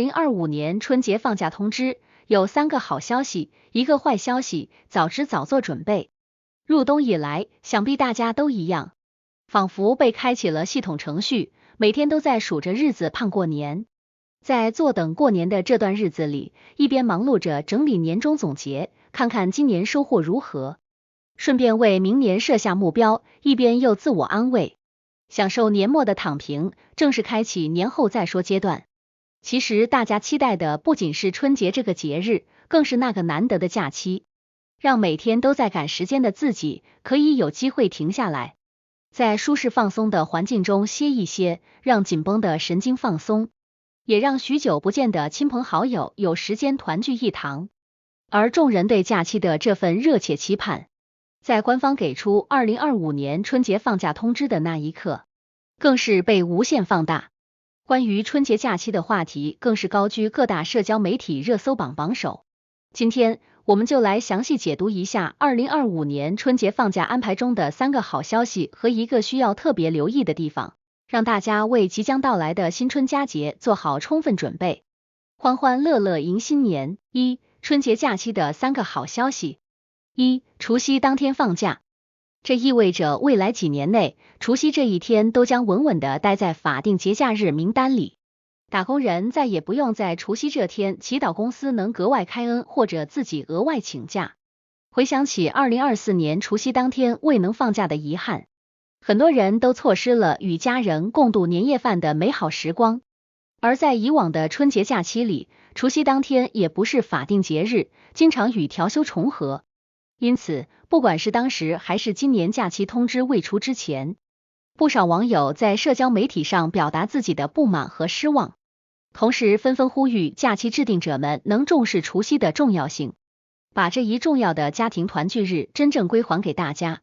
2025年春节放假通知有3个好消息，1个坏消息，早知早做准备。入冬以来，想必大家都一样，仿佛被开启了系统程序，每天都在数着日子盼过年。在坐等过年的这段日子里，一边忙碌着整理年终总结，看看今年收获如何，顺便为明年设下目标，一边又自我安慰，享受年末的躺平，正式开启年后再说阶段。其实大家期待的不仅是春节这个节日，更是那个难得的假期，让每天都在赶时间的自己可以有机会停下来，在舒适放松的环境中歇一歇，让紧绷的神经放松，也让许久不见的亲朋好友有时间团聚一堂。而众人对假期的这份热切期盼，在官方给出2025年春节放假通知的那一刻，更是被无限放大。关于春节假期的话题更是高居各大社交媒体热搜榜榜首。今天我们就来详细解读一下2025年春节放假安排中的3个好消息和1个需要特别留意的地方，让大家为即将到来的新春佳节做好充分准备，欢欢乐乐迎新年。春节假期的3个好消息。除夕当天放假，这意味着未来几年内，除夕这一天都将稳稳地待在法定节假日名单里。打工人再也不用在除夕这天祈祷公司能格外开恩或者自己额外请假。回想起2024年除夕当天未能放假的遗憾，很多人都错失了与家人共度年夜饭的美好时光。而在以往的春节假期里，除夕当天也不是法定节日，经常与调休重合。因此，不管是当时还是今年假期通知未出之前，不少网友在社交媒体上表达自己的不满和失望，同时纷纷呼吁假期制定者们能重视除夕的重要性，把这一重要的家庭团聚日真正归还给大家。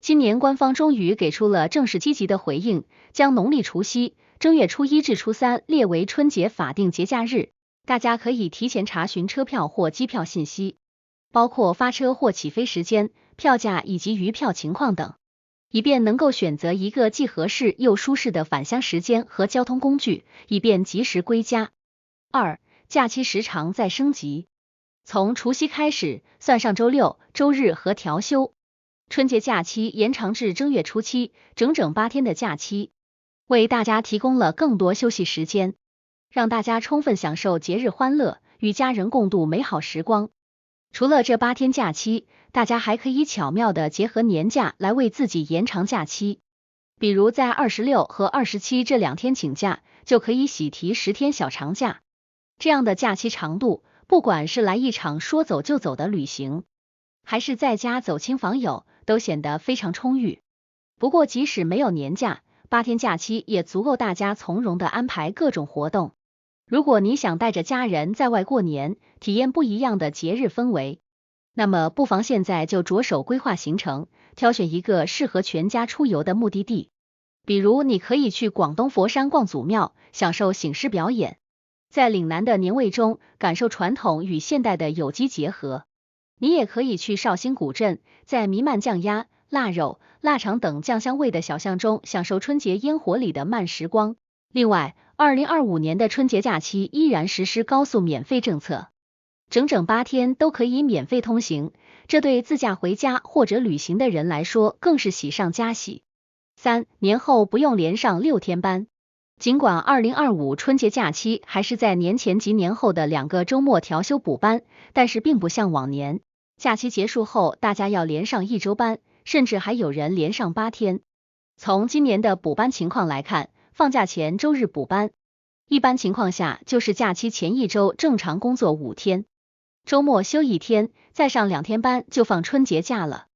今年官方终于给出了正式积极的回应，将农历除夕、正月初1至初3列为春节法定节假日，大家可以提前查询车票或机票信息，包括发车或起飞时间、票价以及余票情况等，以便能够选择一个既合适又舒适的返乡时间和交通工具，以便及时归家。假期时长再升级，从除夕开始算上周六、周日和调休，春节假期延长至正月初7，整整8天的假期，为大家提供了更多休息时间，让大家充分享受节日欢乐，与家人共度美好时光。除了这8天假期，大家还可以巧妙地结合年假来为自己延长假期，比如在26和27这2天请假，就可以喜提10天小长假。这样的假期长度，不管是来一场说走就走的旅行，还是在家走亲访友，都显得非常充裕。不过即使没有年假，8天假期也足够大家从容地安排各种活动。如果你想带着家人在外过年，体验不一样的节日氛围，那么不妨现在就着手规划行程，挑选一个适合全家出游的目的地。比如你可以去广东佛山逛祖庙，享受醒狮表演，在岭南的年味中感受传统与现代的有机结合。你也可以去绍兴古镇，在弥漫酱鸭、腊肉、腊肠等酱香味的小巷中享受春节烟火里的慢时光。另外，2025年的春节假期依然实施高速免费政策，整整8天都可以免费通行，这对自驾回家或者旅行的人来说更是喜上加喜。年后不用连上6天班。尽管2025春节假期还是在年前及年后的2个周末调休补班，但是并不像往年，假期结束后大家要连上1周班，甚至还有人连上8天。从今年的补班情况来看，放假前周日补班，一般情况下就是假期前1周正常工作5天，周末休1天，再上2天班就放春节假了。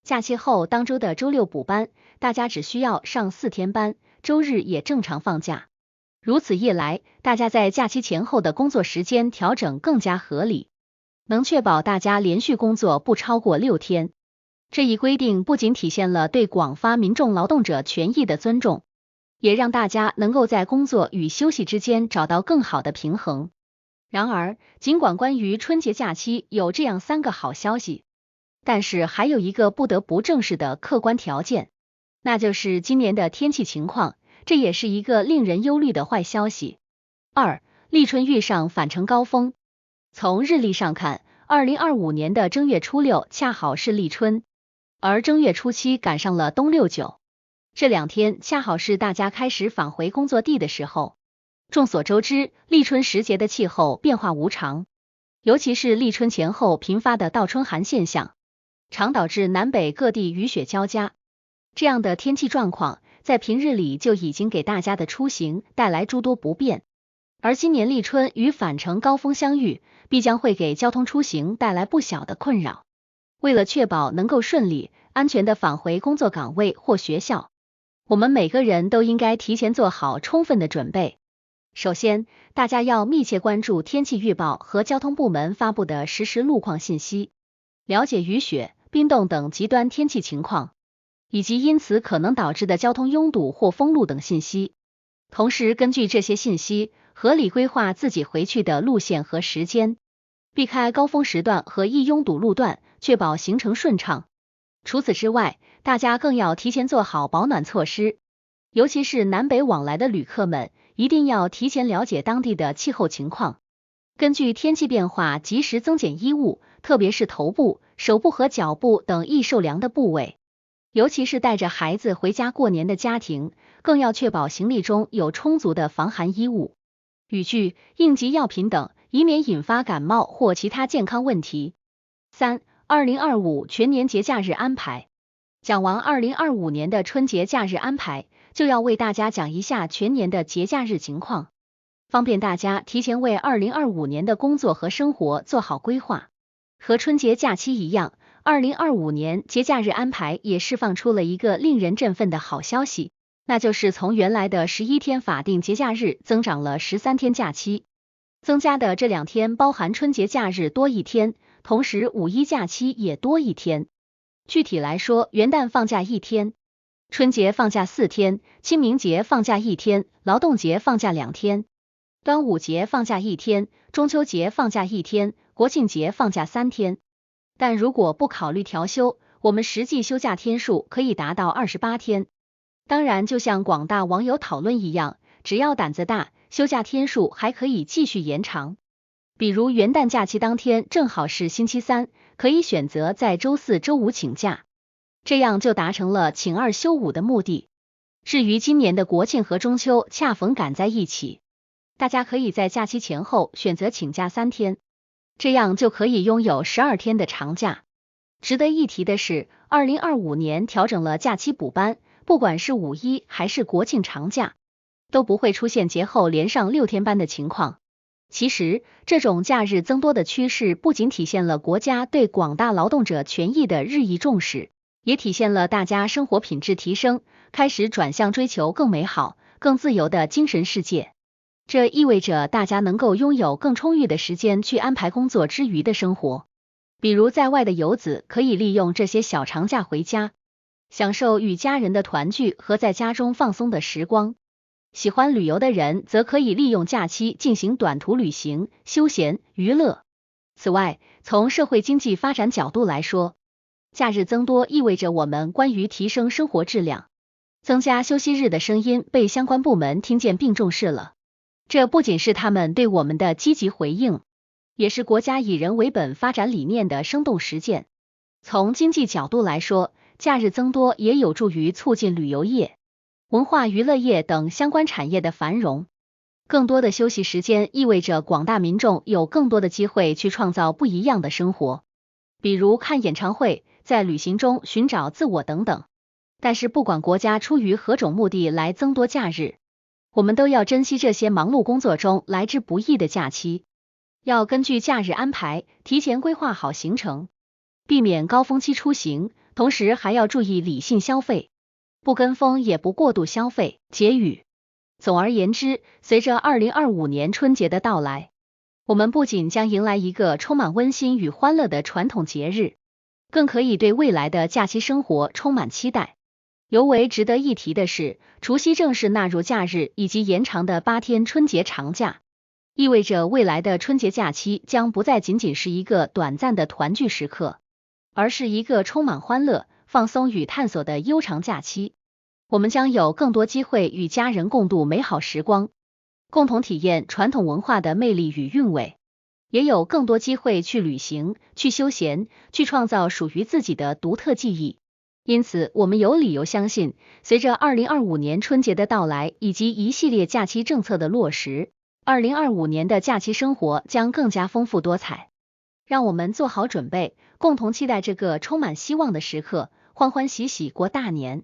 假期后当周的周六补班，大家只需要上4天班，周日也正常放假。如此一来，大家在假期前后的工作时间调整更加合理，能确保大家连续工作不超过6天。这一规定不仅体现了对广发民众劳动者权益的尊重，也让大家能够在工作与休息之间找到更好的平衡。然而，尽管关于春节假期有这样3个好消息，但是还有一个不得不正视的客观条件，那就是今年的天气情况，这也是一个令人忧虑的坏消息。立春遇上返程高峰。从日历上看，2025年的正月初6恰好是立春，而正月初7赶上了冬六九，这2天恰好是大家开始返回工作地的时候。众所周知，立春时节的气候变化无常，尤其是立春前后频发的倒春寒现象，常导致南北各地雨雪交加。这样的天气状况，在平日里就已经给大家的出行带来诸多不便，而今年立春与返程高峰相遇，必将会给交通出行带来不小的困扰。为了确保能够顺利、安全的返回工作岗位或学校，我们每个人都应该提前做好充分的准备。首先，大家要密切关注天气预报和交通部门发布的实时路况信息，了解雨雪、冰冻等极端天气情况，以及因此可能导致的交通拥堵或封路等信息。同时，根据这些信息，合理规划自己回去的路线和时间，避开高峰时段和易拥堵路段，确保行程顺畅。除此之外，大家更要提前做好保暖措施，尤其是南北往来的旅客们，一定要提前了解当地的气候情况，根据天气变化及时增减衣物，特别是头部、手部和脚部等易受凉的部位。尤其是带着孩子回家过年的家庭，更要确保行李中有充足的防寒衣物、雨具、应急药品等，以免引发感冒或其他健康问题。3、2025全年节假日安排。讲完2025年的春节假日安排，就要为大家讲一下全年的节假日情况，方便大家提前为2025年的工作和生活做好规划。和春节假期一样，2025年节假日安排也释放出了一个令人振奋的好消息，那就是从原来的11天法定节假日增长了13天假期。增加的这2天包含春节假日多1天，同时五一假期也多1天。具体来说，元旦放假1天，春节放假4天，清明节放假1天，劳动节放假2天，端午节放假1天，中秋节放假1天，国庆节放假3天。但如果不考虑调休，我们实际休假天数可以达到28天。当然，就像广大网友讨论一样，只要胆子大，休假天数还可以继续延长。比如元旦假期当天正好是星期3，可以选择在周4、周5请假，这样就达成了请2休5的目的。至于今年的国庆和中秋恰逢赶在一起，大家可以在假期前后选择请假3天，这样就可以拥有12天的长假。值得一提的是，2025年调整了假期补班，不管是五一还是国庆长假，都不会出现节后连上6天班的情况。其实，这种假日增多的趋势不仅体现了国家对广大劳动者权益的日益重视，也体现了大家生活品质提升，开始转向追求更美好、更自由的精神世界。这意味着大家能够拥有更充裕的时间去安排工作之余的生活。比如在外的游子可以利用这些小长假回家，享受与家人的团聚和在家中放松的时光。喜欢旅游的人则可以利用假期进行短途旅行、休闲、娱乐。此外，从社会经济发展角度来说，假日增多意味着我们关于提升生活质量、增加休息日的声音被相关部门听见并重视了。这不仅是他们对我们的积极回应，也是国家以人为本发展理念的生动实践。从经济角度来说，假日增多也有助于促进旅游业、文化娱乐业等相关产业的繁荣。更多的休息时间意味着广大民众有更多的机会去创造不一样的生活，比如看演唱会，在旅行中寻找自我等等。但是不管国家出于何种目的来增多假日，我们都要珍惜这些忙碌工作中来之不易的假期，要根据假日安排，提前规划好行程，避免高峰期出行，同时还要注意理性消费，不跟风也不过度消费，节语。总而言之，随着2025年春节的到来，我们不仅将迎来一个充满温馨与欢乐的传统节日，更可以对未来的假期生活充满期待。尤为值得一提的是，除夕正式纳入假日以及延长的8天春节长假，意味着未来的春节假期将不再仅仅是一个短暂的团聚时刻，而是一个充满欢乐、放松与探索的悠长假期。我们将有更多机会与家人共度美好时光。共同体验传统文化的魅力与韵味，也有更多机会去旅行、去休闲、去创造属于自己的独特记忆。因此，我们有理由相信，随着2025年春节的到来以及一系列假期政策的落实，2025年的假期生活将更加丰富多彩。让我们做好准备，共同期待这个充满希望的时刻，欢欢喜喜过大年。